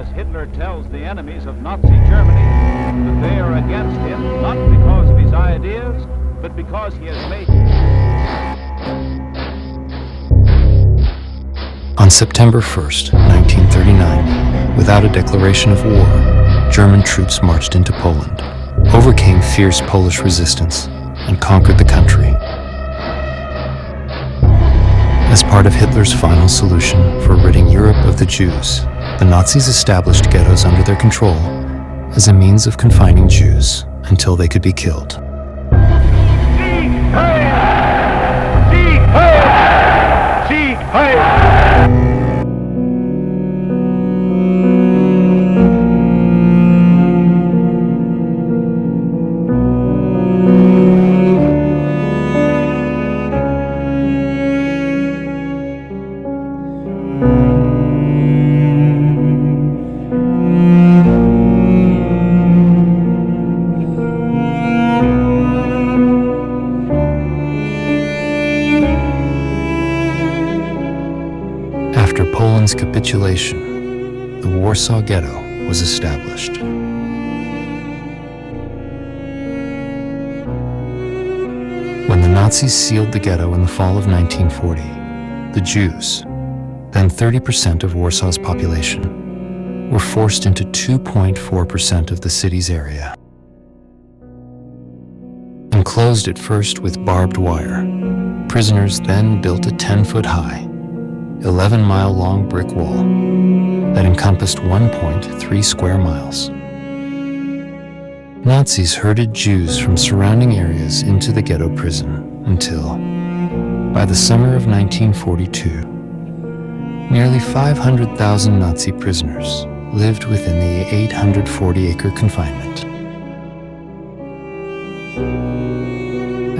as Hitler tells the enemies of Nazi Germany that they are against him not because of his ideas, but because he has made... On September 1st, 1939, without a declaration of war, German troops marched into Poland, overcame fierce Polish resistance, and conquered the country. As part of Hitler's final solution for ridding Europe of the Jews, the Nazis established ghettos under their control as a means of confining Jews until they could be killed. Sieg heil! Sieg heil! Sieg heil! After Poland's capitulation, the Warsaw Ghetto was established. When the Nazis sealed the ghetto in the fall of 1940, the Jews, then 30% of Warsaw's population, were forced into 2.4% of the city's area. Enclosed at first with barbed wire, prisoners then built a 10-foot-high, 11-mile-long brick wall that encompassed 1.3 square miles. Nazis herded Jews from surrounding areas into the ghetto prison until, by the summer of 1942, nearly 500,000 Nazi prisoners lived within the 840-acre confinement.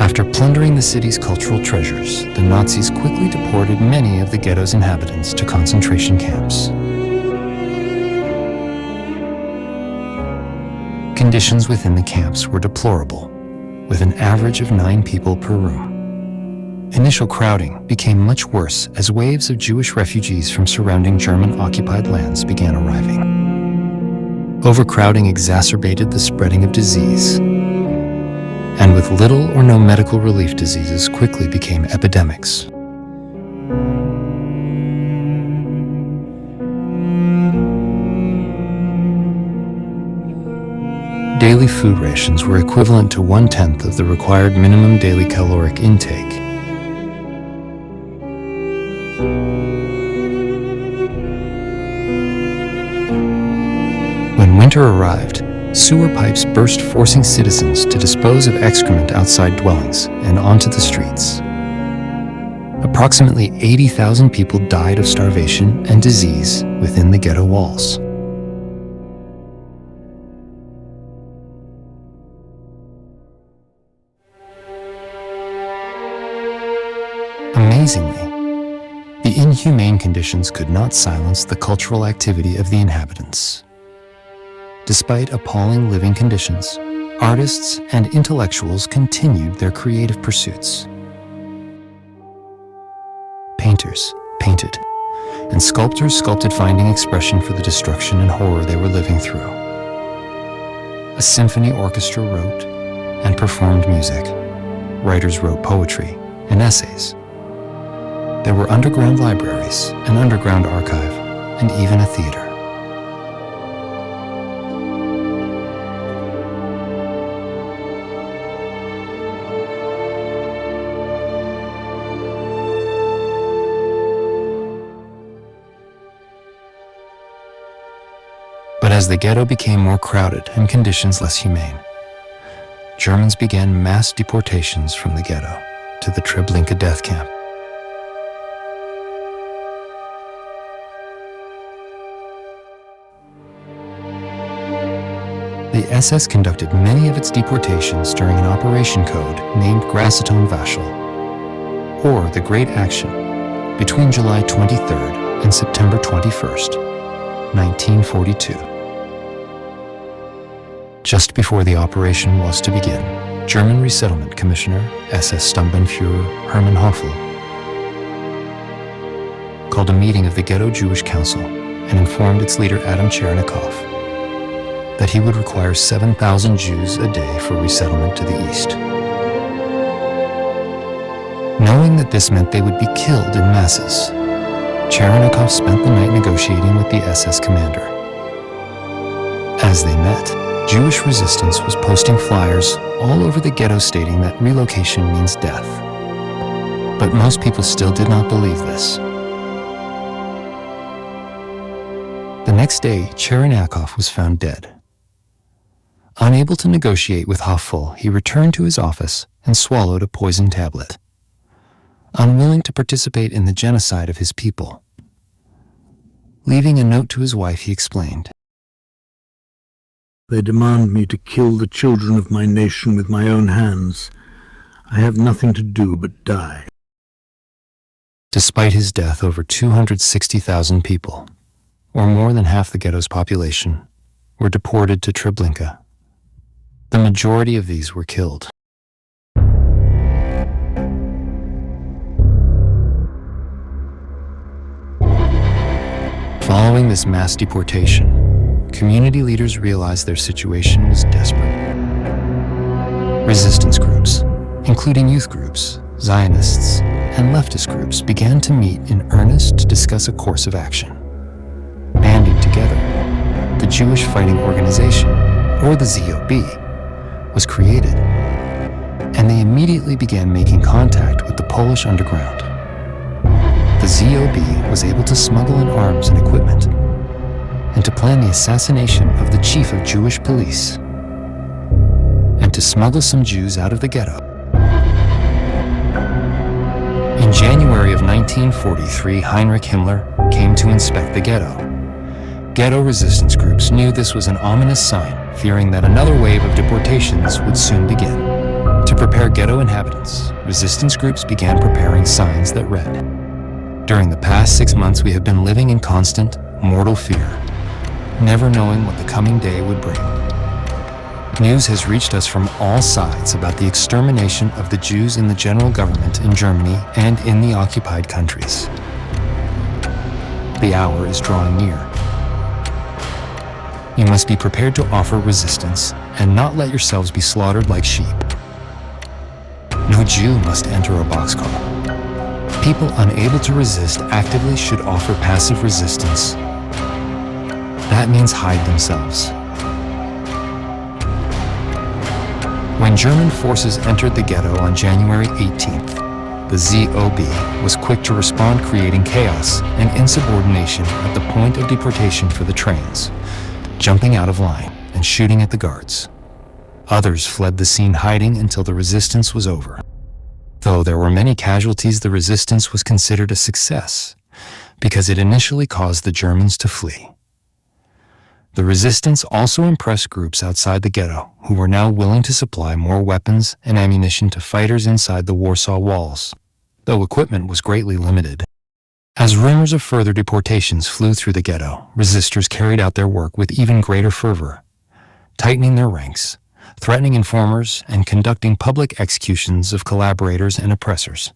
After plundering the city's cultural treasures, the Nazis quickly deported many of the ghetto's inhabitants to concentration camps. Conditions within the camps were deplorable, with an average of 9 people per room. Initial crowding became much worse as waves of Jewish refugees from surrounding German-occupied lands began arriving. Overcrowding exacerbated the spreading of disease, and with little or no medical relief, diseases quickly became epidemics. Daily food rations were equivalent to 1/10 of the required minimum daily caloric intake. When winter arrived, sewer pipes burst, forcing citizens to dispose of excrement outside dwellings and onto the streets. Approximately 80,000 people died of starvation and disease within the ghetto walls. Amazingly, the inhumane conditions could not silence the cultural activity of the inhabitants. Despite appalling living conditions, artists and intellectuals continued their creative pursuits. Painters painted, and sculptors sculpted, finding expression for the destruction and horror they were living through. A symphony orchestra wrote and performed music. Writers wrote poetry and essays. There were underground libraries, an underground archive, and even a theater. But as the ghetto became more crowded and conditions less humane, Germans began mass deportations from the ghetto to the Treblinka death camp. The SS conducted many of its deportations during an operation code named Grasseton-Vachel, or the Great Action, between July 23rd and September 21st, 1942. Just before the operation was to begin, German Resettlement Commissioner SS Sturmbannführer Hermann Hoffel called a meeting of the Ghetto Jewish Council and informed its leader Adam Cherenikov that he would require 7,000 Jews a day for resettlement to the east. Knowing that this meant they would be killed in masses, Cherenikov spent the night negotiating with the SS commander. As they met, Jewish resistance was posting flyers all over the ghetto stating that relocation means death. But most people still did not believe this. The next day, Cherenikov was found dead. Unable to negotiate with Haffel, he returned to his office and swallowed a poison tablet. Unwilling to participate in the genocide of his people. Leaving a note to his wife, he explained, "They demand me to kill the children of my nation with my own hands. I have nothing to do but die." Despite his death, over 260,000 people, or more than half the ghetto's population, were deported to Treblinka. The majority of these were killed. Following this mass deportation, community leaders realized their situation was desperate. Resistance groups, including youth groups, Zionists, and leftist groups, began to meet in earnest to discuss a course of action. Banding together, the Jewish Fighting Organization, or the ZOB, was created, and they immediately began making contact with the Polish underground. The ZOB was able to smuggle in arms and equipment, and to plan the assassination of the chief of Jewish police, and to smuggle some Jews out of the ghetto. In January of 1943, Heinrich Himmler came to inspect the ghetto. Ghetto resistance groups knew this was an ominous sign, fearing that another wave of deportations would soon begin. To prepare ghetto inhabitants, resistance groups began preparing signs that read, "During the past 6 months, we have been living in constant, mortal fear, never knowing what the coming day would bring. News has reached us from all sides about the extermination of the Jews in the general government in Germany and in the occupied countries. The hour is drawing near. You must be prepared to offer resistance and not let yourselves be slaughtered like sheep. No Jew must enter a boxcar. People unable to resist actively should offer passive resistance. That means hide themselves." When German forces entered the ghetto on January 18th, the ZOB was quick to respond, creating chaos and insubordination at the point of deportation for the trains, jumping out of line and shooting at the guards. Others fled the scene hiding until the resistance was over. Though there were many casualties, the resistance was considered a success because it initially caused the Germans to flee. The resistance also impressed groups outside the ghetto who were now willing to supply more weapons and ammunition to fighters inside the Warsaw walls, though equipment was greatly limited. As rumors of further deportations flew through the ghetto, resistors carried out their work with even greater fervor, tightening their ranks, threatening informers, and conducting public executions of collaborators and oppressors.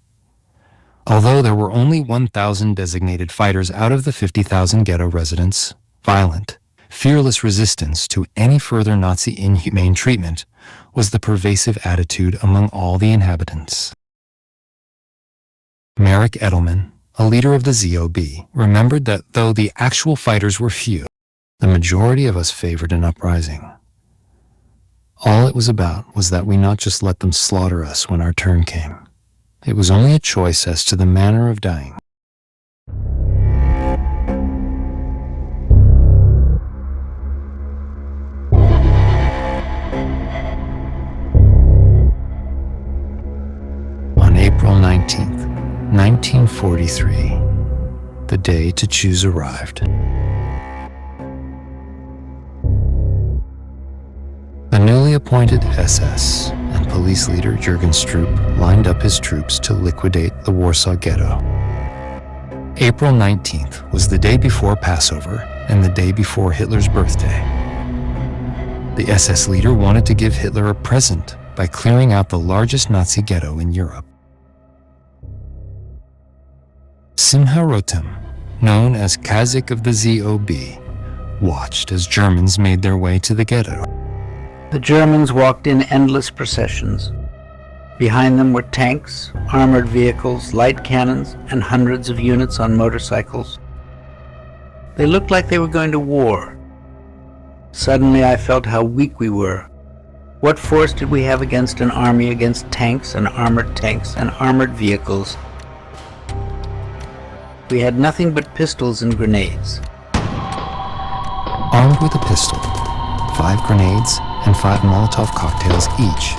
Although there were only 1,000 designated fighters out of the 50,000 ghetto residents, violent, fearless resistance to any further Nazi inhumane treatment was the pervasive attitude among all the inhabitants. Marek Edelman, a leader of the ZOB, remembered that though the actual fighters were few, the majority of us favored an uprising. All it was about was that we not just let them slaughter us when our turn came. It was only a choice as to the manner of dying. On April 19th, 1943, the day to choose arrived. The newly appointed SS and police leader Jürgen Stroop lined up his troops to liquidate the Warsaw Ghetto. April 19th was the day before Passover and the day before Hitler's birthday. The SS leader wanted to give Hitler a present by clearing out the largest Nazi ghetto in Europe. Simcha Rotem, known as Kazakh of the ZOB, watched as Germans made their way to the ghetto. The Germans walked in endless processions. Behind them were tanks, armored vehicles, light cannons, and hundreds of units on motorcycles. They looked like they were going to war. Suddenly I felt how weak we were. What force did we have against an army, against tanks and armored vehicles? We had nothing but pistols and grenades. Armed with a pistol, 5 grenades, and 5 Molotov cocktails each,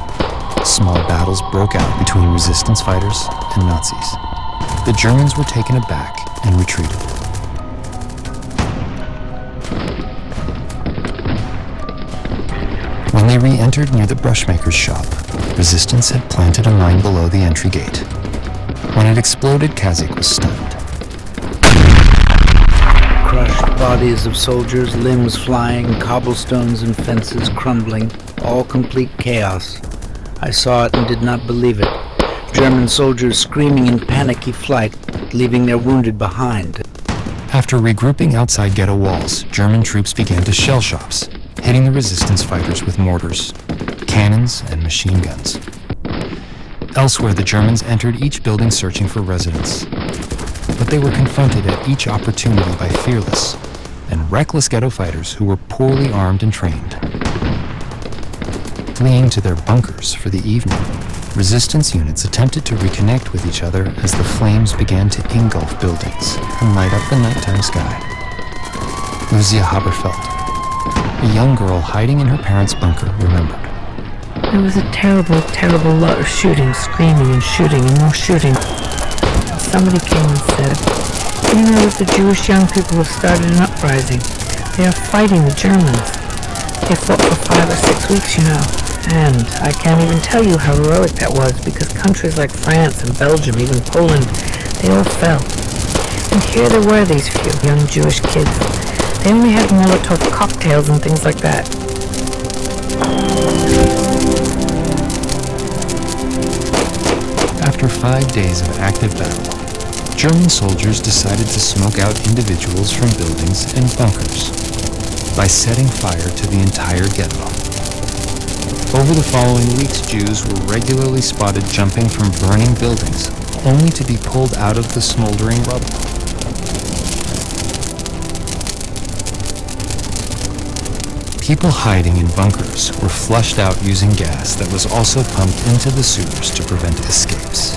small battles broke out between resistance fighters and Nazis. The Germans were taken aback and retreated. When they re-entered near the brushmaker's shop, resistance had planted a mine below the entry gate. When it exploded, Kazakh was stunned. Crushed bodies of soldiers, limbs flying, cobblestones and fences crumbling, all complete chaos. I saw it and did not believe it. German soldiers screaming in panicky flight, leaving their wounded behind. After regrouping outside ghetto walls, German troops began to shell shops, hitting the resistance fighters with mortars, cannons, and machine guns. Elsewhere, the Germans entered each building searching for residents. But they were confronted at each opportunity by fearless and reckless ghetto fighters who were poorly armed and trained. Fleeing to their bunkers for the evening, resistance units attempted to reconnect with each other as the flames began to engulf buildings and light up the nighttime sky. Lucia Haberfeld, a young girl hiding in her parents' bunker, remembered. There was a terrible, terrible lot of shooting, screaming and shooting and more shooting. Somebody came and said, "You know that the Jewish young people have started an uprising. They are fighting the Germans. They fought for 5 or 6 weeks, you know. And I can't even tell you how heroic that was, because countries like France and Belgium, even Poland, they all fell. And here there were these few young Jewish kids. They only had Molotov cocktails and things like that." After 5 days of active battle, German soldiers decided to smoke out individuals from buildings and bunkers by setting fire to the entire ghetto. Over the following weeks, Jews were regularly spotted jumping from burning buildings, only to be pulled out of the smoldering rubble. People hiding in bunkers were flushed out using gas that was also pumped into the sewers to prevent escapes.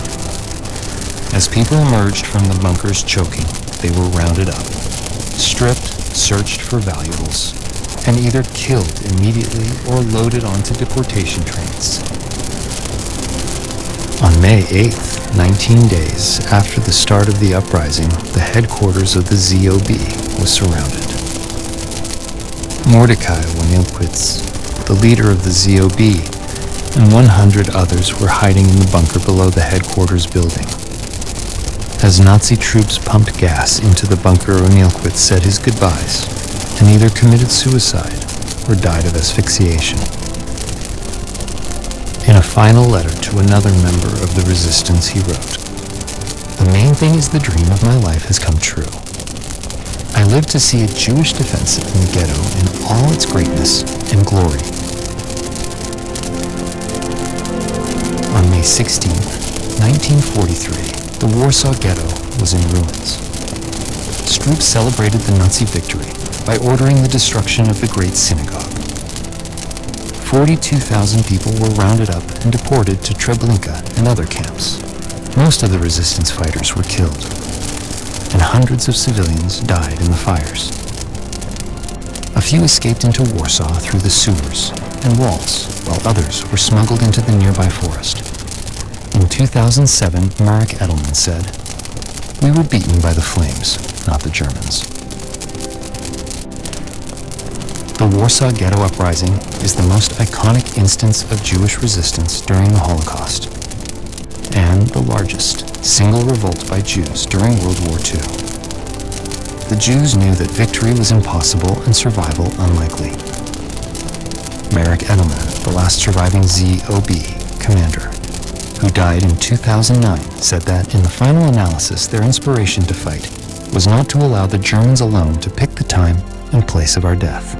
As people emerged from the bunkers choking, they were rounded up, stripped, searched for valuables, and either killed immediately or loaded onto deportation trains. On May 8th, 19 days after the start of the uprising, the headquarters of the ZOB was surrounded. Mordecai Wanilkwitz, the leader of the ZOB, and 100 others were hiding in the bunker below the headquarters building. As Nazi troops pumped gas into the bunker, Wanilkwitz said his goodbyes and either committed suicide or died of asphyxiation. In a final letter to another member of the resistance, he wrote, "The main thing is the dream of my life has come true. I live to see a Jewish defense in the ghetto in all its greatness and glory." On May 16, 1943, the Warsaw Ghetto was in ruins. Troops celebrated the Nazi victory by ordering the destruction of the Great Synagogue. 42,000 people were rounded up and deported to Treblinka and other camps. Most of the resistance fighters were killed, and hundreds of civilians died in the fires. A few escaped into Warsaw through the sewers and walls, while others were smuggled into the nearby forest. In 2007, Marek Edelman said, "We were beaten by the flames, not the Germans." The Warsaw Ghetto Uprising is the most iconic instance of Jewish resistance during the Holocaust, and the largest single revolt by Jews during World War II. The Jews knew that victory was impossible and survival unlikely. Marek Edelman, the last surviving ZOB commander, who died in 2009, said that in the final analysis, their inspiration to fight was not to allow the Germans alone to pick the time and place of our death.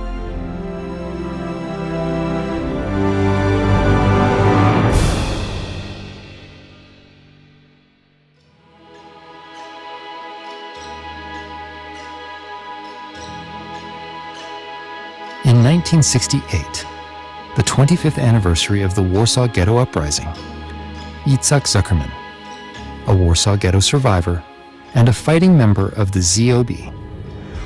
In 1968, the 25th anniversary of the Warsaw Ghetto Uprising, Itzhak Zuckerman, a Warsaw Ghetto survivor and a fighting member of the ZOB,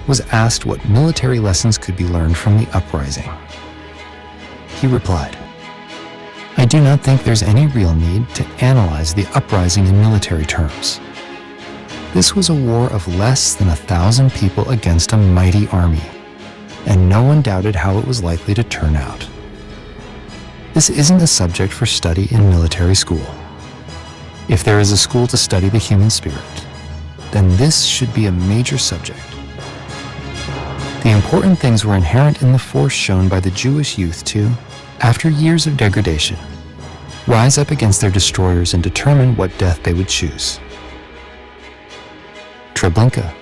was asked what military lessons could be learned from the uprising. He replied, "I do not think there's any real need to analyze the uprising in military terms. This was a war of less than 1,000 people against a mighty army, and no one doubted how it was likely to turn out. This isn't a subject for study in military school. If there is a school to study the human spirit, then this should be a major subject. The important things were inherent in the force shown by the Jewish youth to, after years of degradation, rise up against their destroyers and determine what death they would choose. Treblinka,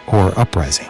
or Uprising."